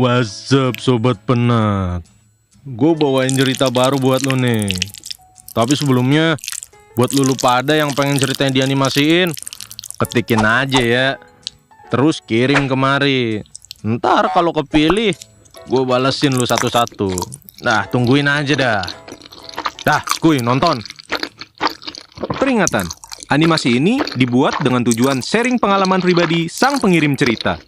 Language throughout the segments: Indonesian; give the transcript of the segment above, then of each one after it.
What's up Sobat Penat? Gue bawain cerita baru buat lo nih. Tapi sebelumnya, buat lu pada yang pengen ceritanya dianimasiin, ketikin aja ya. Terus kirim kemari. Ntar kalau kepilih, gue balesin lu satu-satu. Nah, tungguin aja dah. Dah, kuy nonton. Peringatan, animasi ini dibuat dengan tujuan sharing pengalaman pribadi sang pengirim cerita.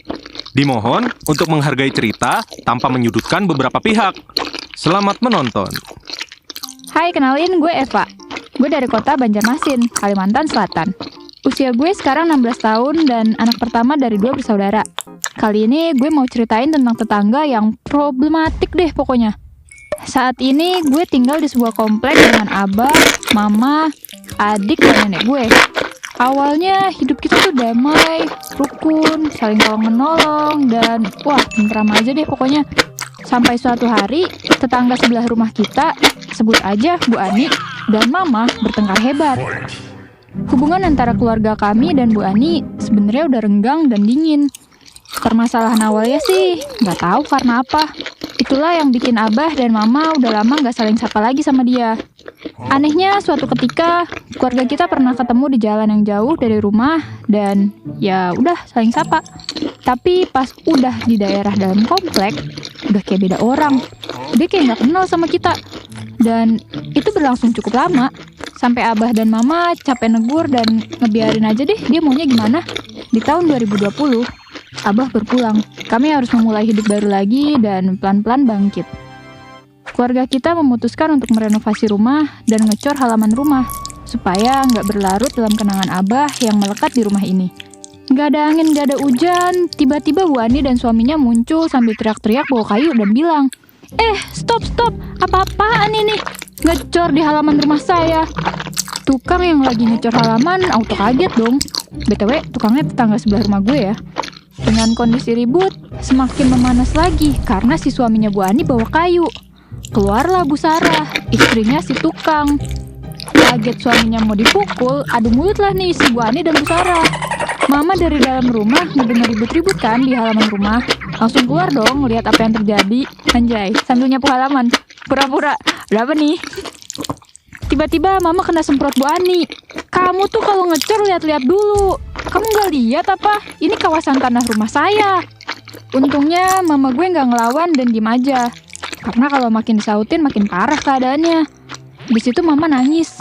Dimohon untuk menghargai cerita tanpa menyudutkan beberapa pihak. Selamat menonton. Hai, kenalin gue Eva. Gue dari kota Banjarmasin, Kalimantan Selatan. Usia gue sekarang 16 tahun dan anak pertama dari 2 bersaudara. Kali ini gue mau ceritain tentang tetangga yang problematik deh pokoknya. Saat ini gue tinggal di sebuah komplek dengan abah, mama, adik, dan nenek gue. Awalnya hidup kita tuh damai, rukun, saling tolong-menolong, dan wah tentram aja deh pokoknya. Sampai suatu hari, tetangga sebelah rumah kita, sebut aja Bu Ani, dan Mama bertengkar hebat. Hubungan antara keluarga kami dan Bu Ani sebenarnya udah renggang dan dingin. Permasalahan awalnya sih, nggak tahu karena apa. Itulah yang bikin Abah dan Mama udah lama nggak saling sapa lagi sama dia. Anehnya, suatu ketika keluarga kita pernah ketemu di jalan yang jauh dari rumah dan ya udah saling sapa. Tapi pas udah di daerah dalam komplek, udah kayak beda orang. Dia kayak nggak kenal sama kita. Dan itu berlangsung cukup lama. Sampai Abah dan Mama capek negur dan ngebiarin aja deh dia maunya gimana. Di tahun 2020, Abah berpulang. Kami harus memulai hidup baru lagi dan pelan-pelan bangkit. Keluarga kita memutuskan untuk merenovasi rumah dan ngecor halaman rumah supaya nggak berlarut dalam kenangan Abah yang melekat di rumah ini. Nggak ada angin, nggak ada hujan, tiba-tiba Bu Ani dan suaminya muncul sambil teriak-teriak bawa kayu dan bilang, stop, apa-apaan ini? Ngecor di halaman rumah saya. Tukang yang lagi ngecor halaman auto kaget dong. BTW, tukangnya tetangga sebelah rumah gue ya. Dengan kondisi ribut, semakin memanas lagi karena si suaminya Bu Ani bawa kayu. Keluarlah Bu Sarah, istrinya si tukang. Kaget suaminya mau dipukul, adu mulut lah nih si Bu Ani dan Bu Sarah. Mama dari dalam rumah ngedengar ribut-ribut kan di halaman rumah. Langsung keluar dong lihat apa yang terjadi. Anjay, sambil nyapu halaman. Pura-pura, ada apa nih? Tiba-tiba Mama kena semprot Bu Ani. Kamu tuh kalau ngecor lihat-lihat dulu. Kamu nggak lihat apa? Ini kawasan tanah rumah saya. Untungnya Mama gue nggak ngelawan dan diem aja. Karena kalau makin disautin makin parah keadaannya. Di situ Mama nangis.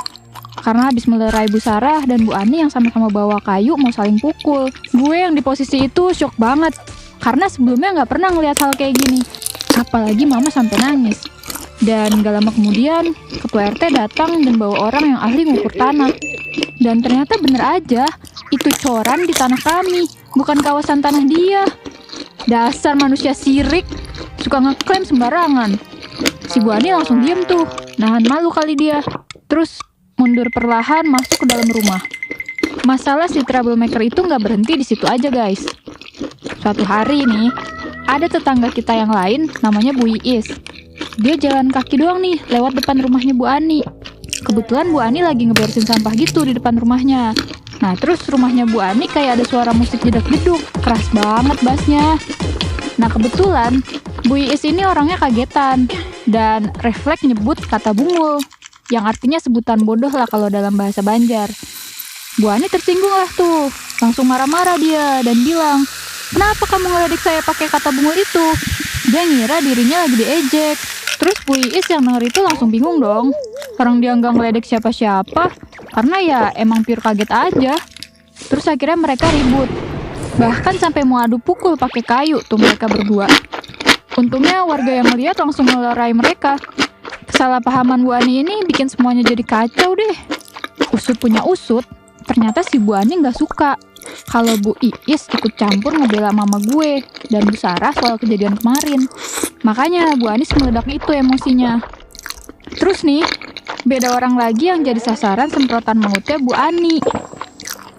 Karena habis melerai Bu Sarah dan Bu Ani yang sama-sama bawa kayu mau saling pukul. Gue yang di posisi itu syok banget. Karena sebelumnya nggak pernah ngeliat hal kayak gini. Apalagi Mama sampai nangis. Dan gak lama kemudian, Ketua RT datang dan bawa orang yang ahli ngukur tanah. Dan ternyata bener aja, itu coran di tanah kami, bukan kawasan tanah dia. Dasar manusia sirik, suka ngeklaim sembarangan. Si Bu Ani langsung diem tuh, nahan malu kali dia. Terus mundur perlahan masuk ke dalam rumah. Masalah si troublemaker itu nggak berhenti di situ aja guys. Suatu hari nih, ada tetangga kita yang lain namanya Bu Iis. Dia jalan kaki doang nih lewat depan rumahnya Bu Ani. Kebetulan Bu Ani lagi ngebersihin sampah gitu di depan rumahnya. Nah terus rumahnya Bu Ani kayak ada suara musik jedak-jeduk, keras banget bassnya. Nah kebetulan Bu Iis ini orangnya kagetan dan refleks nyebut kata bungul, yang artinya sebutan bodoh lah kalau dalam bahasa Banjar. Bu Ani tersinggung lah tuh, langsung marah-marah dia dan bilang, "Kenapa kamu ngeledek saya pakai kata bungul itu?" Dia ngira dirinya lagi diejek. Terus Bu Iis yang denger itu langsung bingung dong. Orang dia nggak ngeledek siapa-siapa, karena ya emang pure kaget aja. Terus akhirnya mereka ribut. Bahkan sampai mau adu pukul pakai kayu tuh mereka berdua. Untungnya warga yang melihat langsung melerai mereka. Kesalahpahaman Bu Ani ini bikin semuanya jadi kacau deh. Usut punya usut, ternyata si Bu Ani nggak suka kalau Bu Iis ikut campur ngebela mama gue dan Bu Sarah soal kejadian kemarin. Makanya Bu Anis meledak itu emosinya. Terus nih, beda orang lagi yang jadi sasaran semprotan mautnya Bu Ani.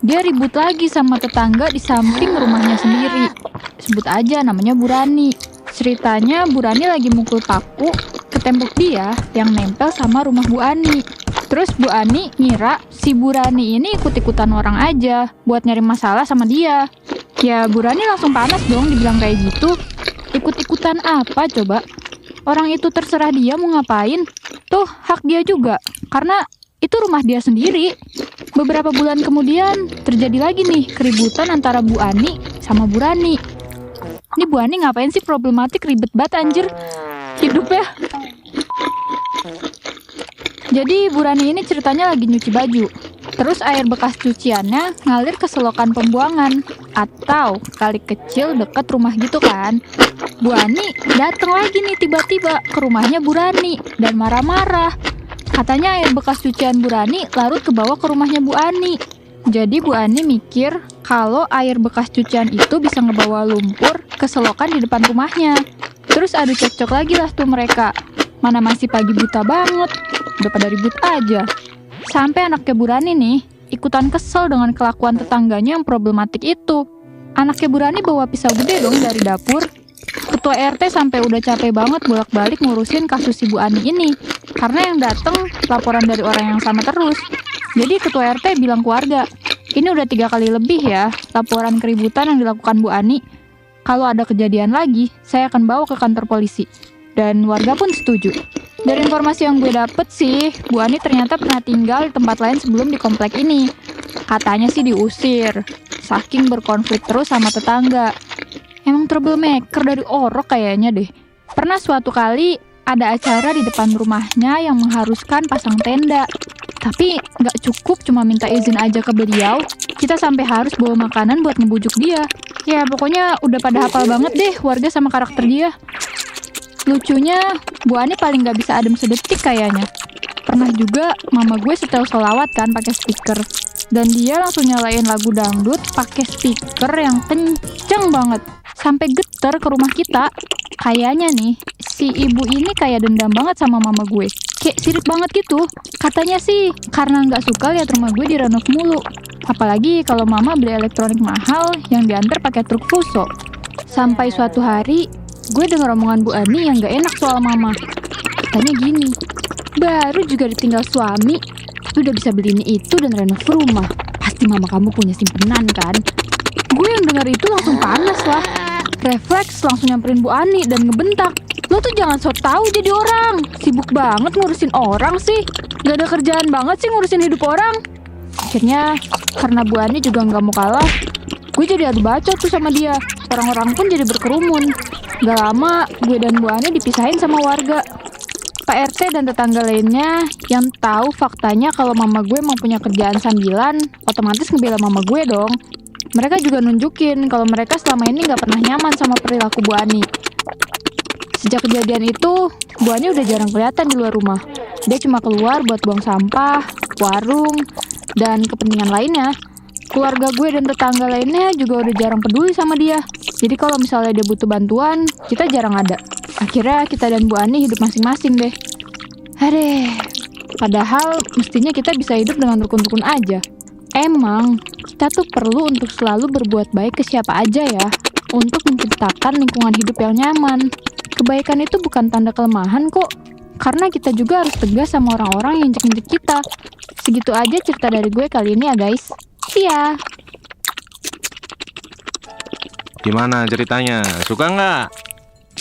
Dia ribut lagi sama tetangga di samping rumahnya sendiri. Sebut aja namanya Bu Rani. Ceritanya Bu Rani lagi mukul paku ke tembok dia yang nempel sama rumah Bu Ani. Terus Bu Ani ngira si Bu Rani ini ikut-ikutan orang aja buat nyari masalah sama dia. Ya Bu Rani langsung panas dong dibilang kayak gitu. Ikut-ikutan apa coba? Orang itu terserah dia mau ngapain. Tuh, hak dia juga. Karena itu rumah dia sendiri. Beberapa bulan kemudian, terjadi lagi nih keributan antara Bu Ani sama Bu Rani. Ini Bu Ani ngapain sih problematik ribet banget anjir. Hidup ya. Jadi Bu Rani ini ceritanya lagi nyuci baju. Terus air bekas cuciannya ngalir ke selokan pembuangan atau kali kecil deket rumah gitu kan. Bu Ani datang lagi nih tiba-tiba ke rumahnya Bu Rani dan marah-marah. Katanya air bekas cucian Bu Rani larut ke bawah ke rumahnya Bu Ani. Jadi Bu Ani mikir kalau air bekas cucian itu bisa ngebawa lumpur ke selokan di depan rumahnya. Terus adu cekcok lagi lah tuh mereka. Mana masih pagi buta banget, udah pada ribut aja. Sampai anaknya Bu Rani nih ikutan kesel dengan kelakuan tetangganya yang problematik itu. Anaknya Bu Rani bawa pisau gede dong dari dapur. Ketua RT sampai udah capek banget bolak-balik ngurusin kasus si Bu Ani ini. Karena yang dateng laporan dari orang yang sama terus. Jadi ketua RT bilang ke warga, ini udah 3 kali lebih ya laporan keributan yang dilakukan Bu Ani. Kalau ada kejadian lagi, saya akan bawa ke kantor polisi. Dan warga pun setuju. Dari informasi yang gue dapet sih, Bu Ani ternyata pernah tinggal di tempat lain sebelum di komplek ini. Katanya sih diusir, saking berkonflik terus sama tetangga. Emang troublemaker dari orok kayaknya deh. Pernah suatu kali ada acara di depan rumahnya yang mengharuskan pasang tenda. Tapi nggak cukup cuma minta izin aja ke beliau, kita sampai harus bawa makanan buat ngebujuk dia. Ya pokoknya udah pada hafal banget deh warga sama karakter dia. Lucunya, Bu Ani paling nggak bisa adem sedetik kayaknya. Pernah juga mama gue setel sholawat kan pakai speaker. Dan dia langsung nyalain lagu dangdut pakai speaker yang kenceng banget. Sampai getar ke rumah kita. Kayaknya nih, si ibu ini kayak dendam banget sama mama gue. Kayak sirik banget gitu. Katanya sih, karena nggak suka lihat rumah gue direnov mulu. Apalagi kalau mama beli elektronik mahal yang diantar pakai truk Fuso. Sampai suatu hari, gue denger omongan Bu Ani yang gak enak soal mama. Katanya gini, baru juga ditinggal suami, tapi udah bisa beli ini itu dan renov rumah. Pasti mama kamu punya simpenan kan? Gue yang denger itu langsung panas lah. Refleks langsung nyamperin Bu Ani dan ngebentak. Lo tuh jangan sok tahu jadi orang. Sibuk banget ngurusin orang sih. Gak ada kerjaan banget sih ngurusin hidup orang. Akhirnya, karena Bu Ani juga gak mau kalah, gue jadi adu bacot tuh sama dia. Orang-orang pun jadi berkerumun. Gak lama, gue dan Bu Ani dipisahin sama warga. Pak RT dan tetangga lainnya yang tahu faktanya kalau mama gue mau punya kerjaan sambilan, otomatis ngebela mama gue dong. Mereka juga nunjukin kalau mereka selama ini gak pernah nyaman sama perilaku Bu Ani. Sejak kejadian itu, Bu Ani udah jarang kelihatan di luar rumah. Dia cuma keluar buat buang sampah, warung, dan kepentingan lainnya. Keluarga gue dan tetangga lainnya juga udah jarang peduli sama dia. Jadi kalau misalnya dia butuh bantuan, kita jarang ada. Akhirnya kita dan Bu Ani hidup masing-masing deh. Aduh, padahal mestinya kita bisa hidup dengan rukun-rukun aja. Emang, kita tuh perlu untuk selalu berbuat baik ke siapa aja ya. Untuk menciptakan lingkungan hidup yang nyaman. Kebaikan itu bukan tanda kelemahan kok. Karena kita juga harus tegas sama orang-orang yang injek-injek kita. Segitu aja cerita dari gue kali ini ya guys. See ya. Gimana ceritanya? Suka nggak?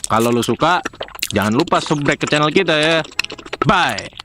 Kalau lu suka, jangan lupa subscribe ke channel kita ya. Bye!